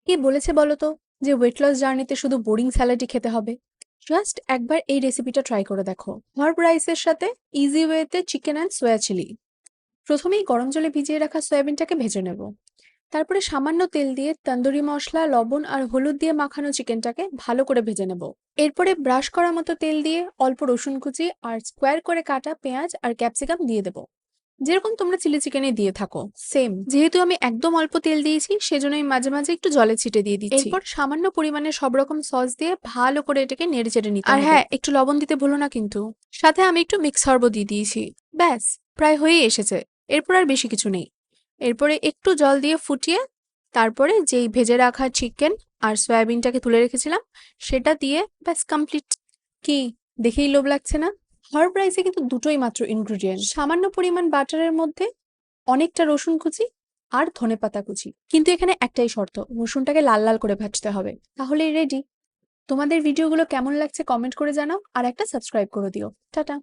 কে বলেছে বলো তো যে ওয়েট লস জার্নিতে শুধু বোরিং স্যালাডই খেতে হবে? জাস্ট একবার এই রেসিপিটা ট্রাই করে দেখো। হার্ব রাইসের সাথে ইজি ওয়েতে চিকেন অ্যান্ড সোয়া চিলি। প্রথমেই গরম জলে ভিজিয়ে রাখা সয়াবিনটাকে ভেজে নেব। তারপরে সামান্য তেল দিয়ে তন্দুরি মশলা, লবণ আর হলুদ দিয়ে মাখানো চিকেনটাকে ভালো করে ভেজে নেব। এরপরে ব্রাশ করা মতো তেল দিয়ে অল্প রসুন কুচি আর স্কোয়ার করে কাটা পেঁয়াজ আর ক্যাপসিকাম দিয়ে দেবো, যেরকম তোমরা চিলি চিকেনে দিয়ে থাকো সেম। যেহেতু আমি একদম অল্প তেল দিয়েছি সেজন্য আমি মাঝে মাঝে একটু জলে ছিটে দিয়ে দিচ্ছি। এরপর সামান্য পরিমাণে সব রকম সস দিয়ে ভালো করে এটাকে নেড়ে চেড়ে নিতে হবে। আর হ্যাঁ, একটু লবণ দিতে ভুলো না কিন্তু। সাথে আমি একটু মিক্স হার্বও দিয়ে দিয়েছি। ব্যাস, প্রায় হয়েই এসেছে। এরপর আর বেশি কিছু নেই। এরপরে একটু জল দিয়ে ফুটিয়ে তারপরে যেই ভেজে রাখা চিকেন আর সয়াবিনটাকে তুলে রেখেছিলাম সেটা দিয়ে ব্যাস কমপ্লিট। কি, দেখেই লোভ লাগছে না? হার্ব রাইসে কিন্তু দুটোই মাত্র ইনগ্রেডিয়েন্ট, সামান্য পরিমাণ বাটারের মধ্যে অনেকটা রসুন কুচি আর ধনেপাতা কুচি। কিন্তু এখানে একটাই শর্ত, রসুনটাকে লাল লাল করে ভাজতে হবে, তাহলেই রেডি। তোমাদের ভিডিওগুলো কেমন লাগছে কমেন্ট করে জানাও আর একটা সাবস্ক্রাইব করে দিও। টাটা।